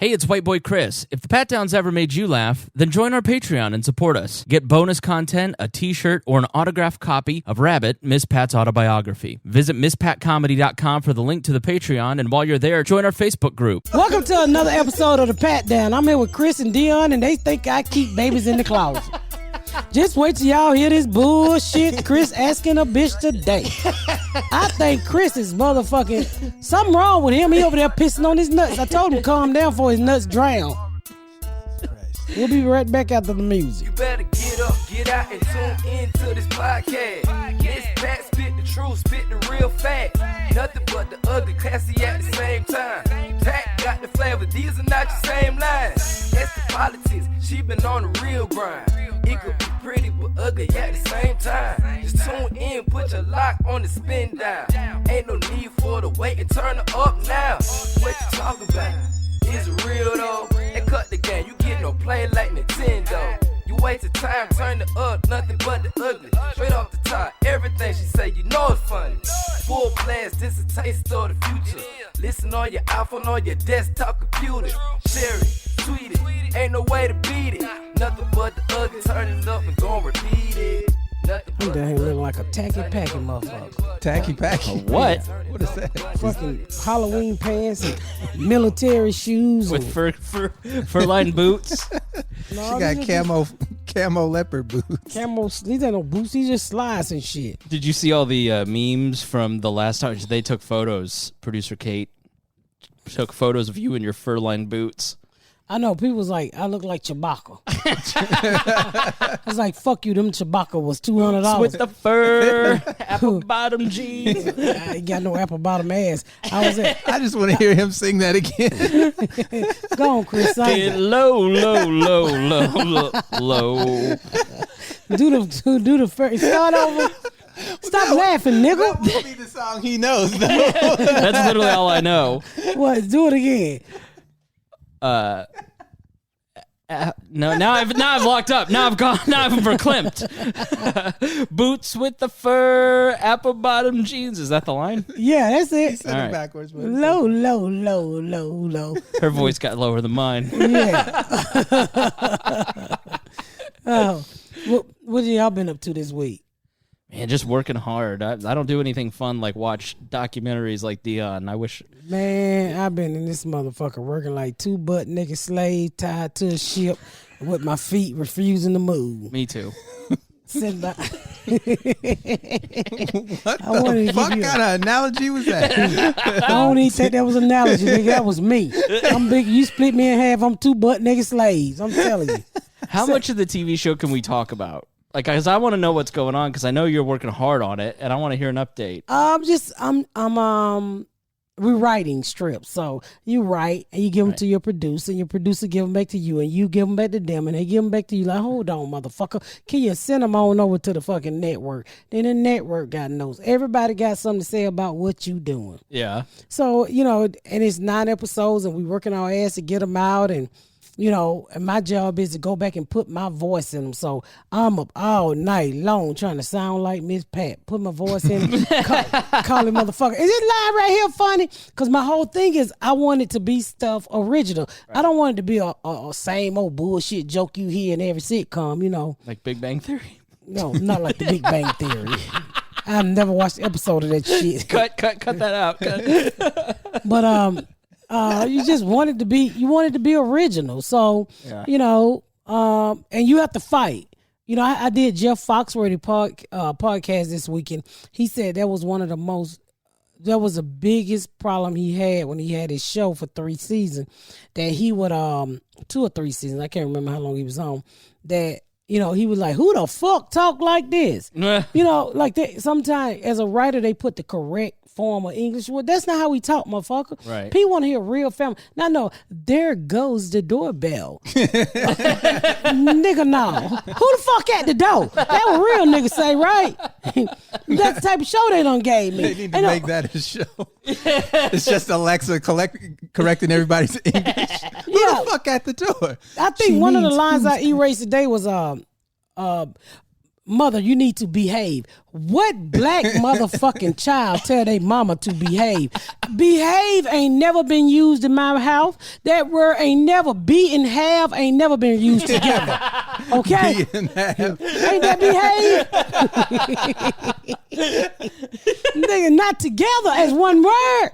Hey, it's White Boy Chris. If the Pat Downs ever made you laugh, then join our Patreon and support us. Get bonus content, a t-shirt, or an autographed copy of Rabbit, Miss Pat's autobiography. Visit MissPatComedy.com for the link to the Patreon, and while you're there, join our Facebook group. Welcome to another episode of the Pat Down. I'm here with Chris and Dion, and they think I keep babies in the closet. Just wait till y'all hear this bullshit Chris asking a bitch today. I think Chris is motherfucking... Something wrong with him. He over there pissing on his nuts. I told him to calm down before his nuts drown. We'll be right back after the music. You better get up, get out, and tune into this podcast. This Pat spit the truth, spit the real fact. Nothing but the ugly, classy at the same time. Pat got the flavor, these are not your same lines. That's the politics, she been on the real grind. It could be pretty but ugly at the same time. Just tune in, put your lock on the spin down. Ain't no need for the wait and turn it up now. What you talking about? Is it real though? They cut the game, you get no play like Nintendo. You wasted time, turn it up, nothing but the ugly. Straight off the top, everything she say, you know it's funny. Full blast, this a taste of the future. Listen on your iPhone, on your desktop computer. Share it, tweet it, ain't no way to beat it. Nothing but the ugly, turn it up and gon' repeat it. I'm down here looking like a tacky packy motherfucker. Tacky packy? What? What is that? Fucking Halloween pants and military shoes. With fur-lined boots. No, She got camo leopard boots. Camo, these ain't no boots, these just slides and shit. Did you see all the memes from the last time they took photos? Producer Kate took photos of you in your fur-lined boots. I know, people was like, I look like Chewbacca. I was like, fuck you, them Chewbacca was $200. With the fur, apple bottom jeans. I ain't got no apple bottom ass. I just want to hear him sing that again. Go on, Chris. Get low, low, low, low, low. Do the first. Start over. Stop laughing, nigga. That won't be the song he knows, though. That's literally all I know. What? Do it again. No, now I've locked up. Now I've verklempt. Boots with the fur, apple bottom jeans. Is that the line? Yeah, that's it. He said it backwards. But low, low, low, low, low. Her voice got lower than mine. Yeah. Oh, what have y'all been up to this week? Man, just working hard. I don't do anything fun like watch documentaries like Dion. I wish. Man, I've been in this motherfucker working like two butt naked slaves tied to a ship with my feet refusing to move. Me too. Sitting by. what the fuck kind of analogy was that? I don't even think that was an analogy, nigga. That was me. I'm big. You split me in half. I'm two butt naked slaves. I'm telling you. How much of the TV show can we talk about? Like, because I want to know what's going on, because I know you're working hard on it, and I want to hear an update. I'm rewriting strips. So you write, and you give them to your producer, and your producer give them back to you, and you give them back to them, and they give them back to you. Like, hold on, motherfucker. Can you send them on over to the fucking network? Then the network got knows. Everybody got something to say about what you doing. Yeah. So, and it's 9 episodes, and we working our ass to get them out, and and my job is to go back and put my voice in them. So I'm up all night long trying to sound like Miss Pat. Put my voice in, call him motherfucker. Is it live right here funny? Because my whole thing is I want it to be stuff original. Right. I don't want it to be a same old bullshit joke you hear in every sitcom, Like Big Bang Theory? No, not like the Big Bang Theory. I've never watched an episode of that shit. Cut that out. But you just want it to be original. So, yeah. And you have to fight. I did Jeff Foxworthy podcast this weekend. He said that was the biggest problem he had when he had his show for 3 seasons, that he would, 2 or 3 seasons, I can't remember how long he was on, that, he was like, who the fuck talk like this? Like that. Sometimes as a writer, they put the correct form of English. Well, that's not how we talk, motherfucker. Right. People want to hear real family. Now, no, there goes the doorbell. Nigga, no. Who the fuck at the door? That what real niggas say, right? That's the type of show they done gave me. They need to make that a show. It's just Alexa correcting everybody's English. Who the fuck at the door? I think one of the lines I erased today was mother, you need to behave. What black motherfucking child tell their mama to behave? Behave ain't never been used in my house. That word ain't never, be and have ain't never been used together. Okay? Be and have. Ain't that behave? Nigga, not together as one word.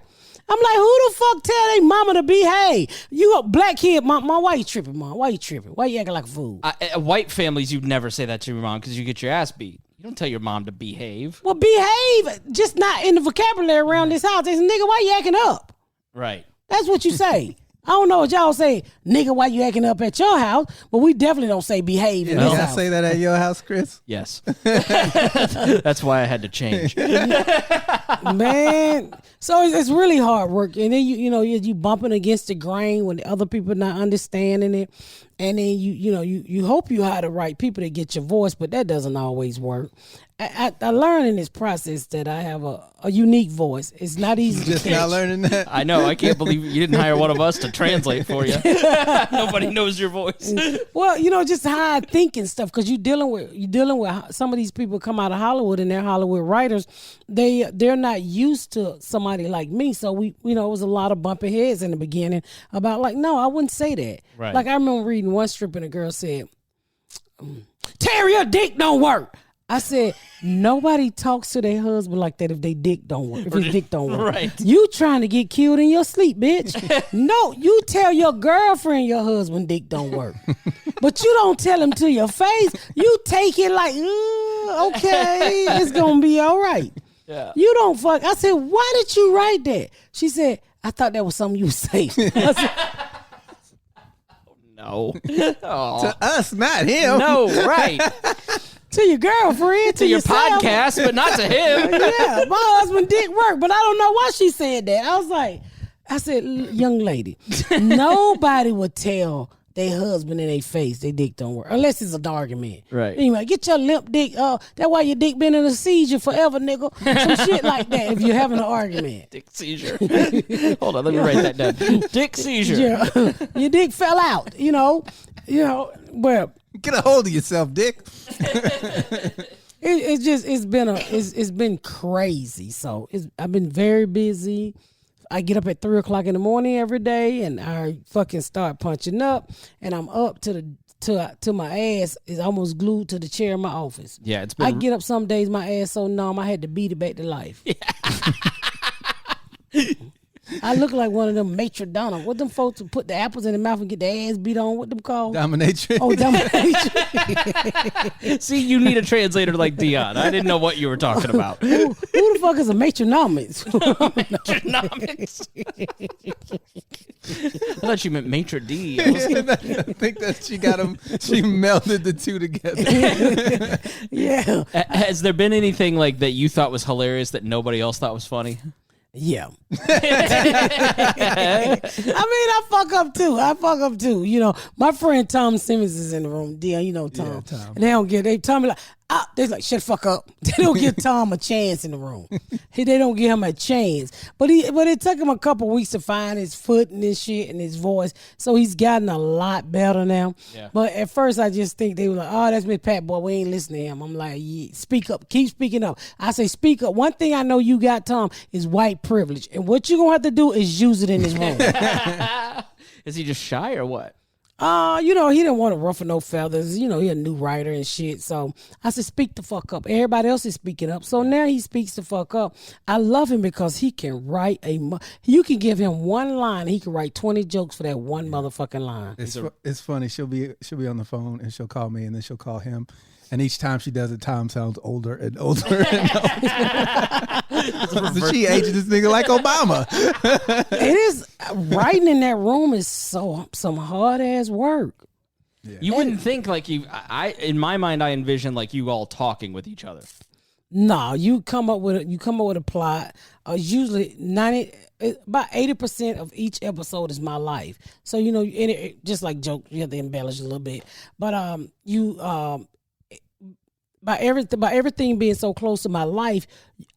I'm like, who the fuck tell their mama to behave? You a black kid, mom, why you tripping, mom? Why you tripping? Why you acting like a fool? White families, you'd never say that to your mom because you get your ass beat. You don't tell your mom to behave. Well, behave, just not in the vocabulary around this house. They say, nigga, why you acting up? Right. That's what you say. I don't know what y'all say, nigga, why you acting up at your house? But we definitely don't say behave in Did this I house. say that at your house, Chris? Yes. That's why I had to change. Man, so it's really hard work, and then you bumping against the grain when the other people not understanding it, and then you hope you hire the right people to get your voice, but that doesn't always work. I learned in this process that I have a unique voice. It's not easy. Just to catch. not learning that. I know. I can't believe you didn't hire one of us to translate for you. Nobody knows your voice. Well, just how I think and stuff, because you're dealing with some of these people come out of Hollywood and they're Hollywood writers. They're not used to somebody like me, so it was a lot of bumping heads in the beginning about like, no, I wouldn't say that. Right. Like I remember reading one strip and a girl said, "Terry, your dick don't work." I said, nobody talks to their husband like that if they dick don't work. If his dick don't work. Right. You trying to get killed in your sleep, bitch. No, you tell your girlfriend your husband dick don't work. But you don't tell him to your face. You take it like, okay, it's going to be all right. Yeah. You don't fuck. I said, why did you write that? She said, I thought that was something you would say. I said, No. To us, not him. No, right. to your girlfriend, To your yourself. podcast, but not to him. Yeah, my husband dick work, but I don't know why she said that. I said, young lady, nobody would tell their husband in their face their dick don't work unless it's an argument. Right. Anyway, get your limp dick. That's why your dick been in a seizure forever, nigga. Some shit like that if you're having an argument. Dick seizure. Hold on, let me write that down. Dick seizure. Yeah. Your dick fell out. Well, Get a hold of yourself, Dick. it's been crazy. So I've been very busy. I get up at 3:00 in the morning every day, and I fucking start punching up, and I'm up to my ass is almost glued to the chair in my office. Yeah, it's been. I get up some days, my ass so numb, I had to beat it back to life. I look like one of them maitre d'. What them folks who put the apples in their mouth and get their ass beat on? What them called? Dominatrix. Oh, dominatrix. See, you need a translator like Dion. I didn't know what you were talking about. Who the fuck is a matronomics? Economics. I thought you meant maitre d'. I think that she got them. She melded the two together. Yeah. Has there been anything like that you thought was hilarious that nobody else thought was funny? Yeah. I fuck up too. My friend Tom Simmons is in the room. Dion, you know Tom. Yeah, Tom. And they tell me like, they're like, shut the fuck up. They don't give Tom a chance in the room. They don't give him a chance. But it took him a couple weeks to find his foot and his shit and his voice. So he's gotten a lot better now. Yeah. But at first I just think they were like, oh, that's Miss Pat, boy, we ain't listening to him. I'm like, yeah, speak up. Keep speaking up. I say, speak up. One thing I know you got, Tom, is white privilege. And what you're going to have to do is use it in this room. Is he just shy or what? He didn't want to ruffle no feathers. He a new writer and shit. So I said, speak the fuck up. Everybody else is speaking up. So now he speaks the fuck up. I love him because he can write you can give him one line. He can write 20 jokes for that one motherfucking line. It's funny. She'll be on the phone and she'll call me and then she'll call him. And each time she does it, Tom sounds older and older and older. So she aged this nigga like Obama. It is writing in that room is some hard ass work. Yeah. You wouldn't think like in my mind, I envision like you all talking with each other. No, you come up with a plot. Usually about 80% of each episode is my life. So just like joke, you have to embellish a little bit. But by everything being so close to my life,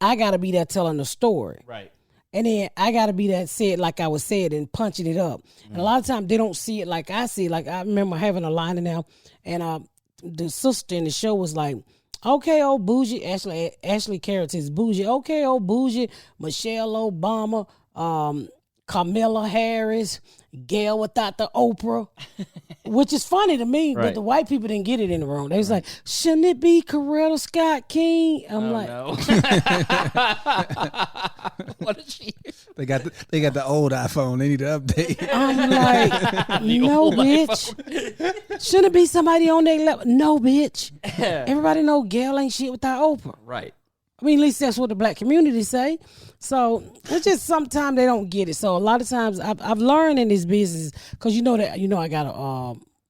I gotta be there telling the story. Right. And then I gotta be that said like I was said and punching it up. And a lot of times they don't see it like I see it. Like I remember having a line in there, and the sister in the show was like, Okay, old bougie. Ashley Carrot is bougie. Okay, old bougie. Michelle Obama. Kamala Harris. Gail without the Oprah. Which is funny to me, but the white people didn't get it in the room. They was like, shouldn't it be Coretta Scott King? I'm No. What is she? They got the old iPhone. They need to update. I'm like, no, bitch. Shouldn't it be somebody on their level? No, bitch. Everybody know Gail ain't shit without Oprah. Right. I mean, at least that's what the black community say. So it's just sometimes they don't get it. So a lot of times I've learned in this business, because I got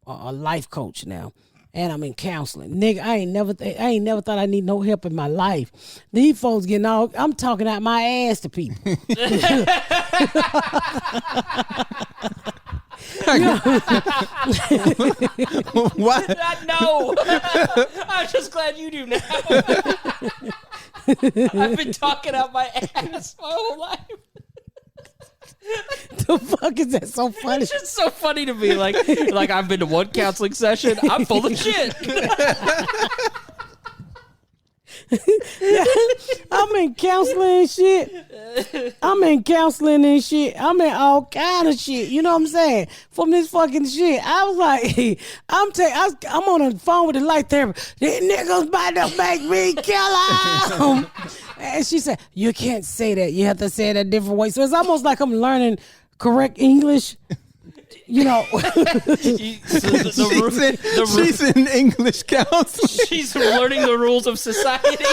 a life coach now, and I'm in counseling. Nigga, I ain't never thought I need no help in my life. These folks getting all, I'm talking out my ass to people. What? No. I'm just glad you do now. I've been talking out my ass my whole life. The fuck is that so funny? It's just so funny to me. Like I've been to one counseling session. I'm full of shit. I'm in counseling and shit. I'm in all kind of shit. You know what I'm saying? From this fucking shit. I was like, I'm on the phone with the light therapist. These niggas about to make me kill them. And she said, you can't say that. You have to say it a different way. So it's almost like I'm learning correct English. You know, she's in English counseling. She's learning the rules of society.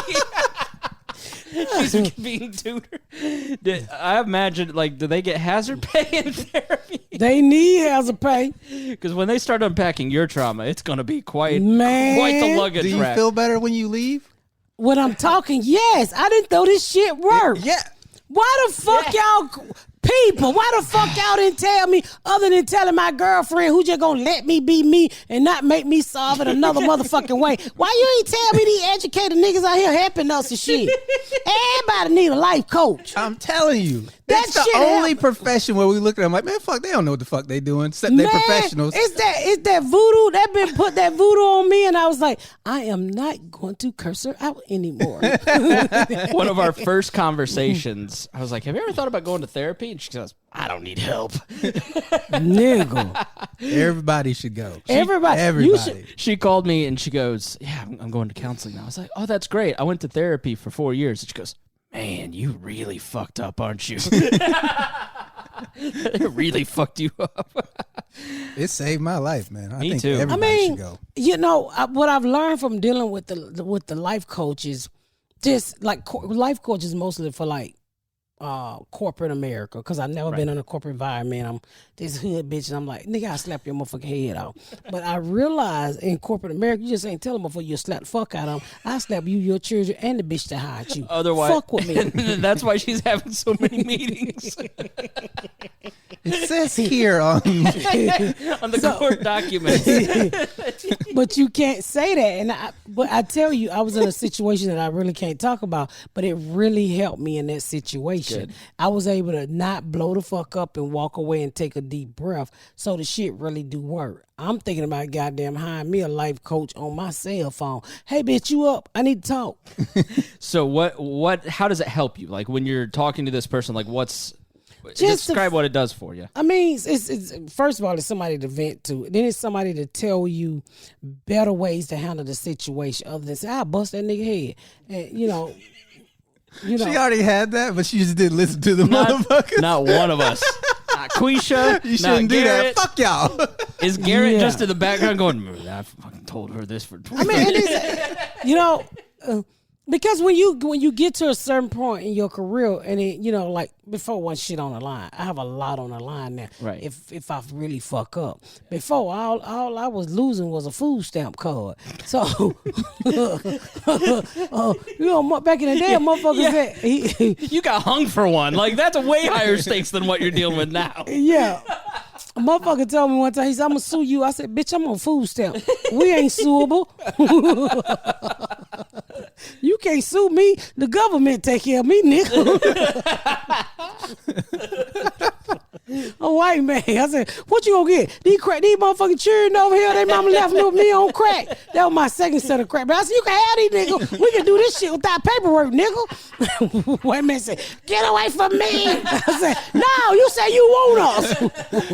She's being tutored. I imagine, do they get hazard pay in therapy? They need hazard pay. Because when they start unpacking your trauma, it's going to be quite the luggage rack. Do you feel better when you leave? When I'm talking, yes. I didn't know this shit worked. Yeah. Why the fuck y'all... People, why the fuck y'all didn't tell me, other than telling my girlfriend who just gonna let me be me and not make me solve it another motherfucking way? Why you ain't tell me these educated niggas out here helping us and shit? Everybody need a life coach. I'm telling you. That's the only profession where we look at them like, man, fuck, they don't know what the fuck they doing. Except they professionals. It's that voodoo. That been put that voodoo on me, and I was like, I am not going to curse her out anymore. One of our first conversations, I was like, have you ever thought about going to therapy? And she goes, I don't need help. Nigga. Everybody should go. Everybody. She called me and she goes, yeah, I'm going to counseling now. I was like, oh, that's great. I went to therapy for 4 years. And she goes, man, you really fucked up, aren't you? It really fucked you up. It saved my life, man. I think too. Everybody should go. You know, what I've learned from dealing with the life coaches, just like life coaches mostly for corporate America, because I've never been in a corporate environment. I'm this hood bitch, and I'm like, nigga, I'll slap your motherfucking head off. But I realize in corporate America, you just ain't telling them before you slap the fuck out of them. I slap you, your children, and the bitch that hired you. Otherwise, fuck with me. That's why she's having so many meetings. It says here on the court documents. But you can't say that. But I tell you, I was in a situation that I really can't talk about, but it really helped me in that situation. Good. I was able to not blow the fuck up and walk away and take a deep breath. So the shit really do work. I'm thinking about goddamn hiring me a life coach on my cell phone. Hey, bitch, you up? I need to talk. So how does it help you? Like when you're talking to this person, describe what it does for you. I mean, it's first of all, it's somebody to vent to. Then it's somebody to tell you better ways to handle the situation other than say, I'll bust that nigga head. And, you know. She already had that, but she just didn't listen to the motherfuckers. Not one of us. Not Quisha. You shouldn't do that. Fuck y'all. Is Garrett just in the background going, I fucking told her this for 20 minutes? Because when you get to a certain point in your career, and it, before one shit on the line, I have a lot on the line now. Right. If I really fuck up, before all I was losing was a food stamp card. So, back in the day, motherfuckers said you got hung for one. Like that's a way higher stakes than what you're dealing with now. Yeah. A motherfucker told me one time, he said, I'm going to sue you. I said, bitch, I'm on food stamp. We ain't suable. You can't sue me. The government take care of me, nigga. A white man. I said, what you gonna get? These motherfucking children over here, they mama left me with me on crack. That was my second set of crack. But I said, you can have these niggas. We can do this shit without paperwork, nigga. White man said, get away from me. I said, no, you say you want us.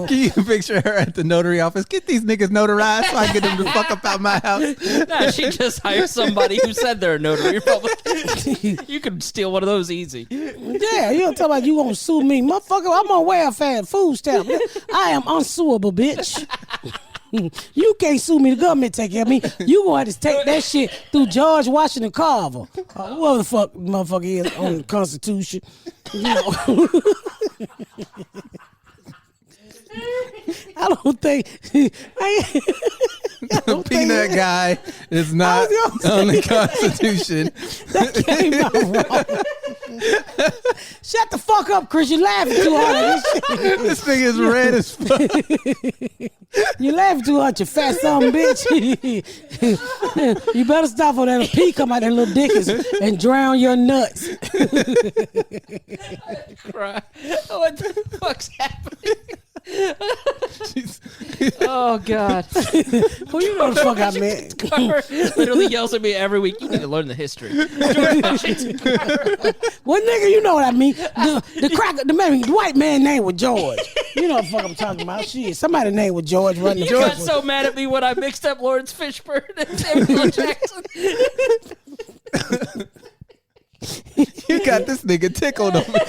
Can you picture her at the notary office? Get these niggas notarized so I get them to fuck up out my house. Nah, she just hired somebody who said they're a notary public. You could steal one of those easy. Yeah, you don't talk about you gonna sue me. Motherfucker, I'm on welfare food stamp. I am unsuable, bitch. You can't sue me. The government take care of me. You gonna have to take that shit through George Washington Carver. Whoever the fuck motherfucker is on the Constitution. You know. I don't think The peanut guy is not on the Constitution. That came out wrong. Shut the fuck up, Chris. You're laughing too hard at this shit. This thing is red as fuck. You laughing too hard, you fat son of a bitch. You better stop for that pee come out that little dick and drown your nuts. What the fuck's happening? Oh God! Who you know the fuck I meant? Carver literally yells at me every week. You need to learn the history. Well, nigga, you know what I mean. The white man name was George. You know what the fuck I'm talking about. Shit, somebody name was George running the You got George. so mad at me when I mixed up Lawrence Fishburne and Samuel L. Jackson. You got this nigga tickled on me.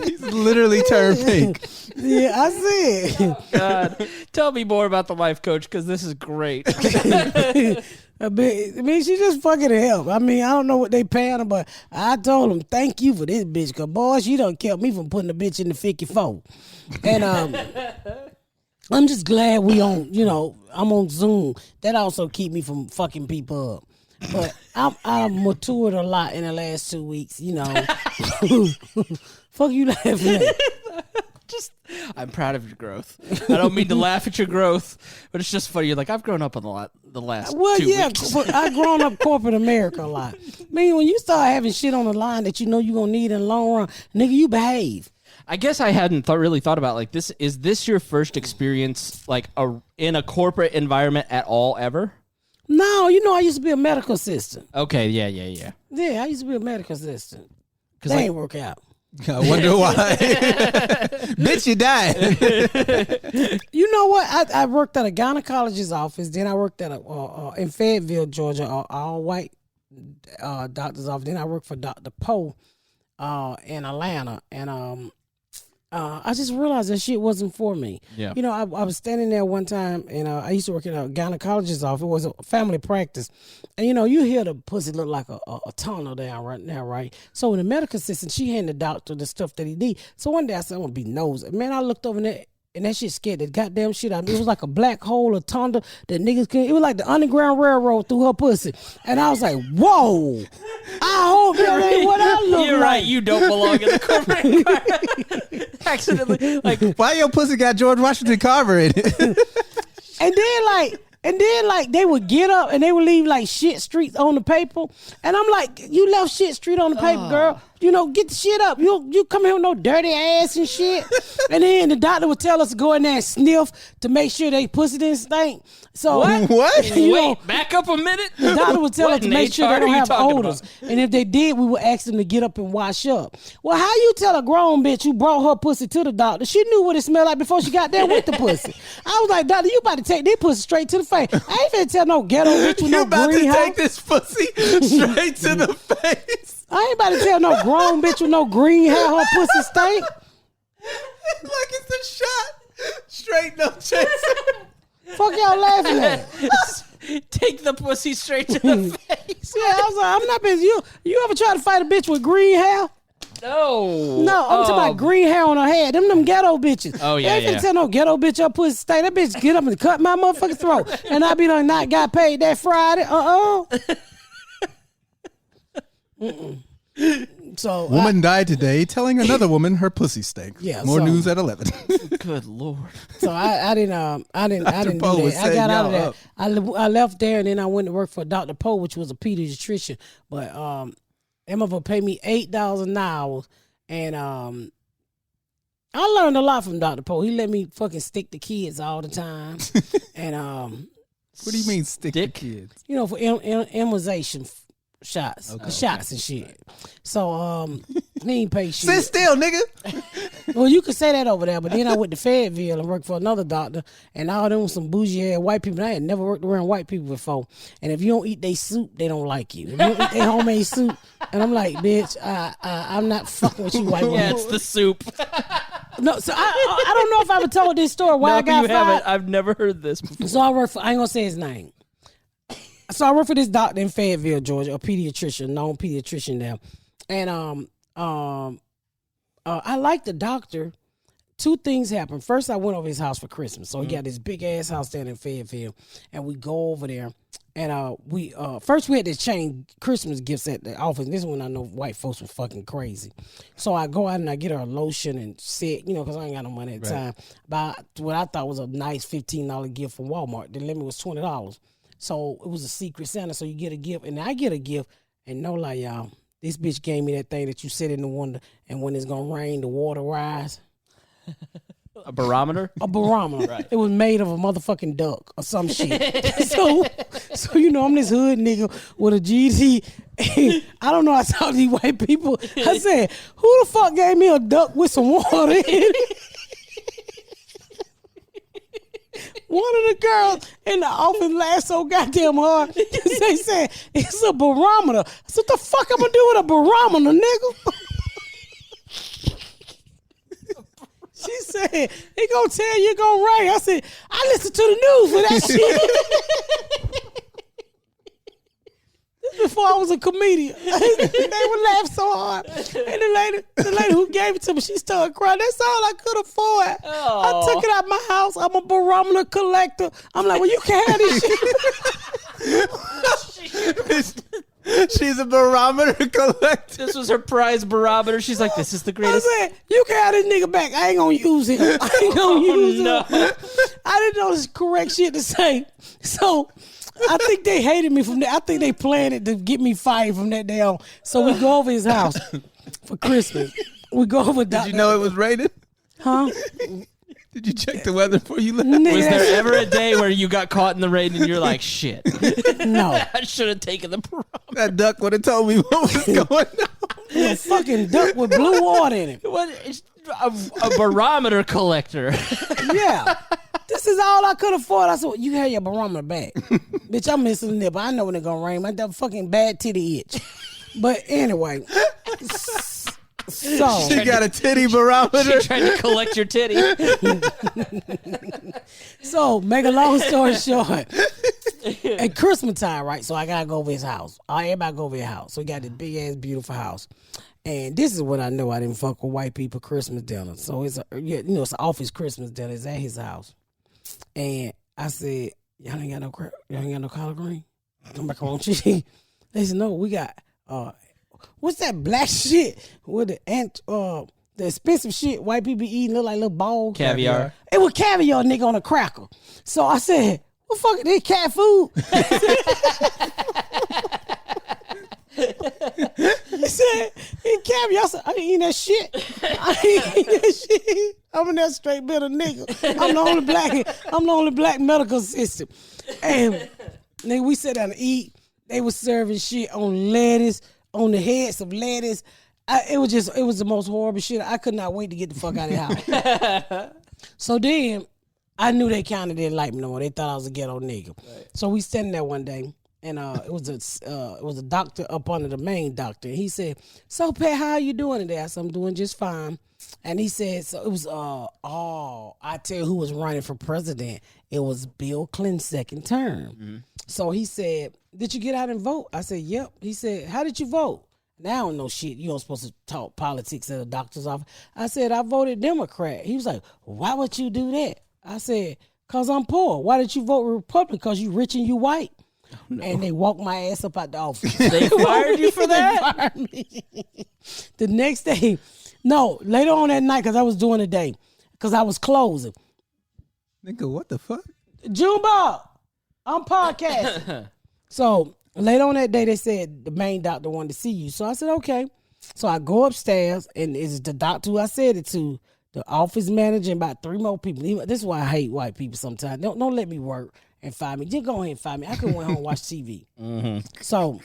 He's literally turned pink. Yeah, I see it. God, tell me more about the life coach because this is great. I mean, she just fucking help. I mean, I don't know what they paying her, but I told them, thank you for this bitch, because, boy, she done kept me from putting the bitch in the 54. And I'm just glad we on, I'm on Zoom. That also keep me from fucking people up. But I'm matured a lot in the last 2 weeks, Fuck you laughing at? I'm proud of your growth. I don't mean to laugh at your growth, but it's just funny. You're like, I've grown up in the last 2 weeks. I've grown up corporate America a lot. I mean, when you start having shit on the line that you know you're going to need in the long run, nigga, you behave. I guess I hadn't really thought about like this. Is this your first experience like in a corporate environment at all ever? No, I used to be a medical assistant. Okay, yeah. Yeah, I used to be a medical assistant. They ain't work out. I wonder why. Bitch, you died. You know what? I worked at a gynecologist's office. Then I worked at in Fayetteville, Georgia, all white doctor's office. Then I worked for Dr. Poe in Atlanta. And I just realized that shit wasn't for me. Yeah. I was standing there one time, and I used to work in a gynecologist's office. It was a family practice. And, you hear the pussy look like a tunnel down right now, right? So when the medical assistant, she handed the doctor the stuff that he need. So one day I said, I'm going to be nosy. Man, I looked over there, and that shit scared the goddamn shit out of me. It was like a black hole, a tunnel that niggas couldn't. It was like the Underground Railroad through her pussy. And I was like, whoa. I hope that ain't what I look like. You're right. You don't belong in the corporate environment. Accidentally. Like, why your pussy got George Washington Carver in it? And then they would get up and they would leave like shit streets on the paper. And I'm like, you left shit street on the paper, girl. Get the shit up. You come here with no dirty ass and shit. And then the doctor would tell us to go in there and sniff to make sure they pussy didn't stink. So what? Wait, back up a minute. The doctor would tell us to make sure they don't have odors. About? And if they did, we would ask them to get up and wash up. Well, how you tell a grown bitch who brought her pussy to the doctor? She knew what it smelled like before she got there with the pussy. I was like, doctor, you about to take this pussy straight to the face. I ain't finna tell no ghetto bitch with no green hair. You about to take this pussy straight to the face. I ain't about to tell no grown bitch with no green hair her pussy stink. Like it's a shot. Straight, no chase. Fuck y'all laughing at? Take the pussy straight to the face. Yeah, I was like, I'm not busy. You ever try to fight a bitch with green hair? No. No, I'm talking about green hair on her head. Them ghetto bitches. Oh, yeah, They ain't finna tell no ghetto bitch her pussy stink. That bitch get up and cut my motherfucking throat. And I be like, not got paid that Friday. So woman died today telling another woman her pussy stank. Yeah, More news at 11. Good Lord. So I didn't do that. I got out of that. I left there and then I went to work for Dr. Poe, which was a pediatrician. But them of them paid me $8 an hour, and I learned a lot from Dr. Poe. He let me fucking stick the kids all the time. And what do you mean stick the kids? You know, for immunization shots, shots and shit. So he ain't pay shit. Sit still, nigga. Well, you could say that over there, but then I went to Fayetteville and worked for another doctor, and all them some bougie ass white people. I had never worked around white people before, and if you don't eat their soup, they don't like you. If you don't eat their homemade soup, and I'm like, bitch, I'm not fucking with you white women. Yeah, it's the soup. No, so I don't know if I ever told this story why I got fired. I've never heard this before. So I work for, I ain't gonna say his name. So I work for this doctor in Fayetteville, Georgia, a pediatrician, known pediatrician there. And I like the doctor. Two things happened. First, I went over his house for Christmas. So he got this big ass house down in Fayetteville, and we go over there. And we first we had to change Christmas gifts at the office. This is when I know white folks were fucking crazy. So I go out and I get her a lotion and sit, you know, because I ain't got no money at the time. Buy what I thought was a nice $15 gift from Walmart. The limit was $20. So it was a secret Santa. So you get a gift, and I get a gift, and no lie, y'all, this bitch gave me that thing that you sit in the window, and when it's gonna rain, the water rise. A barometer? A barometer. Right. It was made of a motherfucking duck or some shit. so you know, I'm this hood nigga with a GD. I don't know. I saw these white people. I said, who the fuck gave me a duck with some water in it? One of the girls in the office laughed so goddamn hard. They said, it's a barometer. I said, what the fuck I'm gonna do with a barometer, nigga? She said, he gonna tell you it's gonna rain. I said, I listen to the news for that shit. This before I was a comedian. They would laugh so hard. And the lady who gave it to me, she started crying. That's all I could afford. I took it out my house. I'm a barometer collector. I'm like, well, you can have this shit. She's a barometer collector. This was her prize barometer. She's like, this is the greatest. I said, you can have this nigga back. I ain't gonna use him. I ain't gonna use him. I didn't know this correct shit to say. So I think they hated me from that. I think they planned it to get me fired from that day on. So we go over his house for Christmas. We go over. Did you know it was raining? Huh? Did you check the weather before you left? Nigga, Was there ever a day where you got caught in the rain and you're like, shit? No. I should have taken the barometer. That duck would have told me what was going on. A fucking duck with blue water in it. What? It's a barometer collector. Yeah. This is all I could afford. I said, well, you have your barometer back. Bitch, I'm missing a nipple. I know when it's gonna rain. My fucking bad titty itch. But anyway. So She got a titty barometer. She trying to collect your titty. So, make a long story short, at Christmas time, right? So I gotta go over his house. Everybody go over his house. So he got this big ass beautiful house. And this is what I know I didn't fuck with white people Christmas dinner. So it's it's an office Christmas dinner. It's at his house. And I said, y'all ain't got no collard green? Come back on cheese. They said, no, we got what's that black shit with the expensive shit white people eating look like little balls? Caviar. It was caviar, nigga, on a cracker. So I said, what the fuck is this cat food? He said, it's caviar. I said, I ain't eating that shit. I'm in that straight bitter nigga. I'm the only black medical assistant. And nigga, we sat down to eat. They was serving shit on lettuce, on the heads of lettuce. It was the most horrible shit. I could not wait to get the fuck out of the house. So then I knew they kind of didn't like me no more. They thought I was a ghetto nigga. Right. So we standing there one day, and it was a doctor up under the main doctor. He said, "So Pat, how are you doing today?" I said, "I'm doing just fine." And he said, "So it was I tell you who was running for president. It was Bill Clinton's second term." Mm-hmm. So he said, "Did you get out and vote?" I said, "Yep." He said, "How did you vote?" Now I don't know shit. You don't supposed to talk politics at a doctor's office. I said, "I voted Democrat." He was like, "Why would you do that?" I said, "Cause I'm poor." "Why did you vote Republican?" "Cause you rich and you white." Oh, no. And they walked my ass up out the office. They fired you for that? They fired me. The next day, no, later on that night, cause I was doing the day, cause I was closing. Nigga, what the fuck? Junebug, I'm podcasting. So later on that day, they said the main doctor wanted to see you. So I said, okay. So I go upstairs, and it's the doctor who I said it to the office manager, and about 3 more people. This is why I hate white people sometimes. Don't let me work and fire me. Just go ahead and fire me. I could went home and watch TV. So,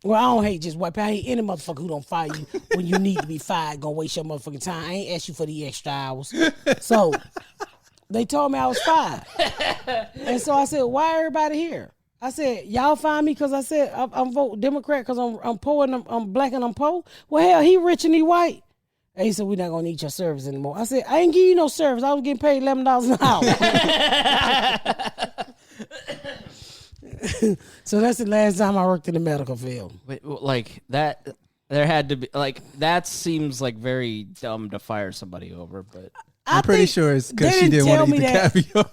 well, I don't hate just white people. I hate any motherfucker who don't fire you when you need to be fired. Gonna waste your motherfucking time. I ain't asked you for the extra hours. So, they told me I was fired. And so I said, why everybody here? I said, y'all find me because I said I'm voting Democrat because I'm poor and I'm black and I'm poor? Well, hell, he rich and he white. And he said, we're not going to need your service anymore. I said, I ain't give you no service. I was getting paid $11 an hour. So that's the last time I worked in the medical field. Wait, like that, there had to be, like, that seems like very dumb to fire somebody over, but. I'm pretty sure it's because she didn't want to eat the caviar.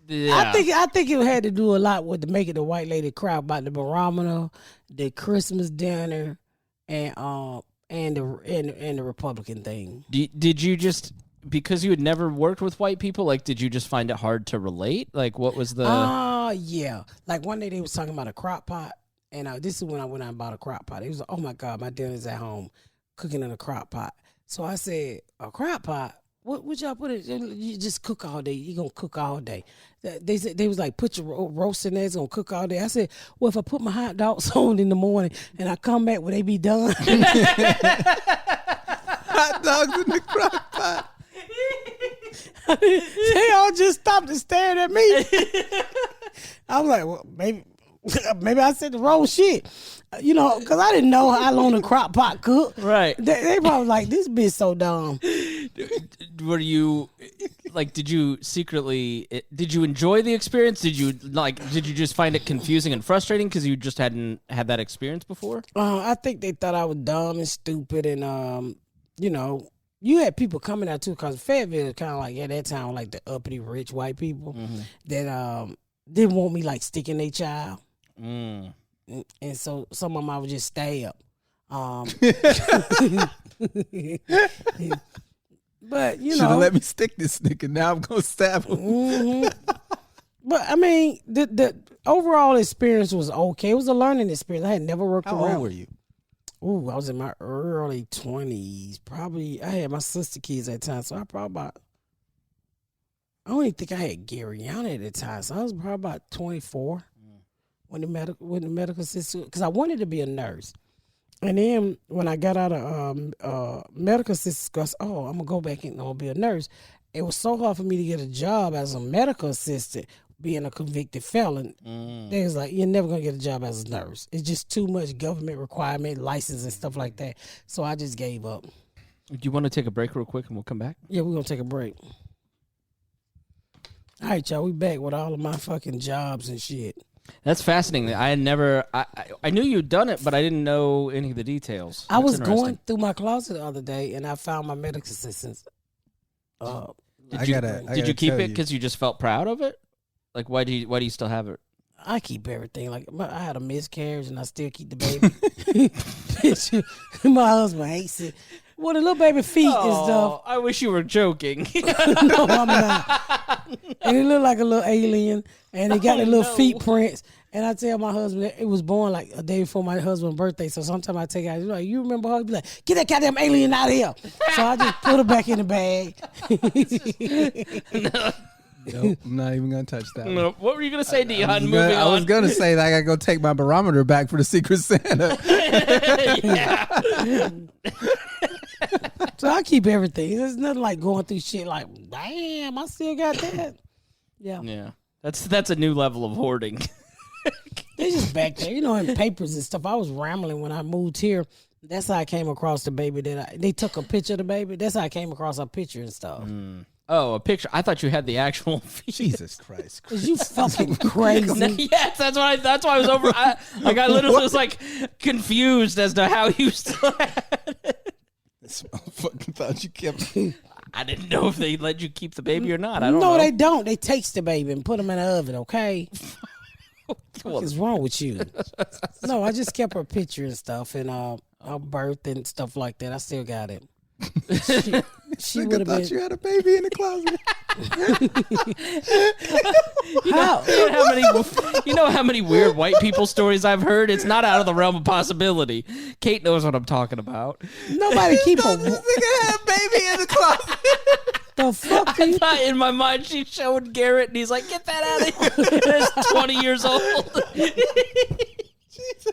Yeah. I think it had to do a lot with making the white lady cry about the barometer, the Christmas dinner, and the Republican thing. Did you just, because you had never worked with white people, like, did you just find it hard to relate? Like, what was the? Yeah. Like one day they was talking about a crock pot, and this is when I went out and bought a crock pot. It was like, oh my God, my dinner's at home, cooking in a crock pot. So I said, a crock pot. What y'all put it? You just cook all day. You gonna cook all day. They said they was like, put your roast in there. It's gonna cook all day. I said, well, if I put my hot dogs on in the morning and I come back, will they be done? Hot dogs in the crock pot. They all just stopped and stared at me. I was like, well, maybe I said the wrong shit. Because I didn't know how long the crock pot cooked. Right. They probably like, this bitch so dumb. Were you, like, did you enjoy the experience? Did you just find it confusing and frustrating because you just hadn't had that experience before? I think they thought I was dumb and stupid, and you had people coming out too, because Fayetteville is kind of like, at that time, like the uppity rich white people that didn't want me like sticking their child. And so some of them I would just stay up. But should have let me stick this nigga. Now I'm gonna stab him. But I mean, the overall experience was okay. It was a learning experience. I had never worked around. How old were you? Ooh, I was in my early 20s. Probably, I had my sister kids at the time, so I don't even think I had Garyana at the time, so I was probably about 24 when the medical assistant, because I wanted to be a nurse. And then when I got out of medical assistant, I'm going to go back and I'm going to be a nurse. It was so hard for me to get a job as a medical assistant, being a convicted felon. They was like, you're never going to get a job as a nurse. It's just too much government requirement, license and stuff like that. So I just gave up. Do you want to take a break real quick and we'll come back? Yeah, we're going to take a break. All right, y'all, we back with all of my fucking jobs and shit. That's fascinating. I knew you'd done it, but I didn't know any of the details. I was going through my closet the other day, and I found my medical assistance. Did you keep it because you just felt proud of it? Like, why do you still have it? I keep everything. Like, I had a miscarriage, and I still keep the baby. My husband hates it. Well, the little baby feet and stuff. I wish you were joking. No, I'm not. And it looked like a little alien, and it got the little feet prints. And I tell my husband, it was born like a day before my husband's birthday. So sometimes I take it out. He's like, you remember her? He'd be like, get that goddamn alien out of here. So I just put her back in the bag. Nope, I'm not even going to touch that. No. What were you going to say, Dion? I was going to say that I got to go take my barometer back for the Secret Santa. Yeah. So I keep everything. There's nothing like going through shit like, damn, I still got that. Yeah. Yeah. That's a new level of hoarding. They just back there, in papers and stuff. I was rambling when I moved here. That's how I came across the baby. They took a picture of the baby. That's how I came across a picture and stuff. Oh, a picture. I thought you had the actual Jesus Christ. Is you fucking crazy? Yes, that's why I was over. I literally was like confused as to how you still had it. This motherfucker thought you kept. I didn't know if they let you keep the baby or not. I don't know. No, they don't. They taste the baby and put them in the oven, okay? What is wrong with you? No, I just kept her picture and stuff, and her birth and stuff like that. I still got it. She would have been. You had a baby in the closet. You know how many weird white people stories I've heard? It's not out of the realm of possibility. Kate knows what I'm talking about. Nobody keep a This nigga had a baby in the closet. the fuck. I thought in my mind she's showing Garrett, and he's like, "Get that out of here!" It's 20 years old.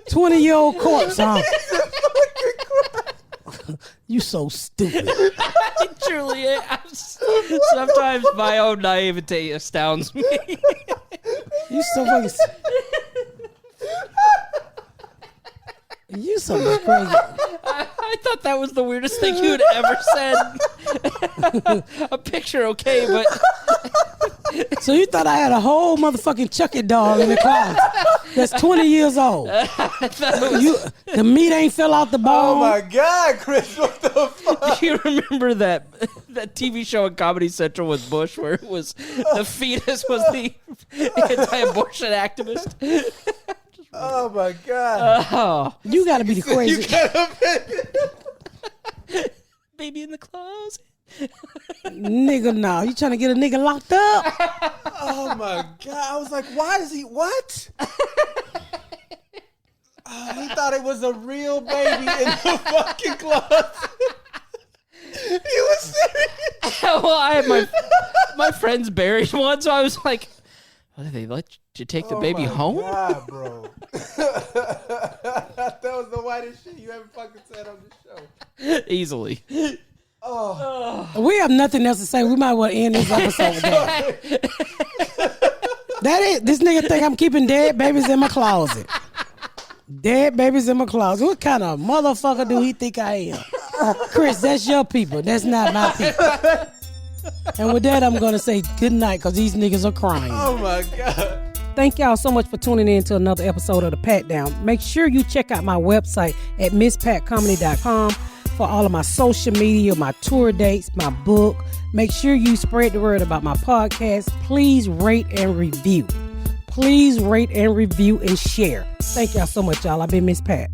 20-year-old corpse, huh? You so stupid. I truly am. Sometimes my own naivete astounds me. You so fucking. You so crazy. I thought that was the weirdest thing you had ever said. A picture, okay, but So you thought I had a whole motherfucking Chucky doll in the closet that's 20 years old. The meat ain't fell out the bone. Oh my God, Chris, what the fuck? do you remember that TV show on Comedy Central with Bush where it was the fetus was the anti-abortion activist? Oh my God. Oh, You gotta be the crazy. You got a baby. baby in the closet. Nigga, no. You trying to get a nigga locked up? Oh my God. I was like, why is he, what? He thought it was a real baby in the fucking closet. He was serious. Well, I had my friends buried one, so I was like, "What, did they let you take the baby home?" God, bro. That was the whitest shit you ever fucking said on this show. Easily. We have nothing else to say. We might well end this episode with that. That it. This nigga think I'm keeping dead babies in my closet. Dead babies in my closet. What kind of motherfucker do he think I am? Chris, that's your people. That's not my people. And with that, I'm going to say good night because these niggas are crying. Oh my God. Thank y'all so much for tuning in to another episode of The Pat Down. Make sure you check out my website at misspatcomedy.com for all of my social media, my tour dates, my book. Make sure you spread the word about my podcast. Please rate and review. Please rate and review and share. Thank y'all so much, y'all. I've been Miss Pat.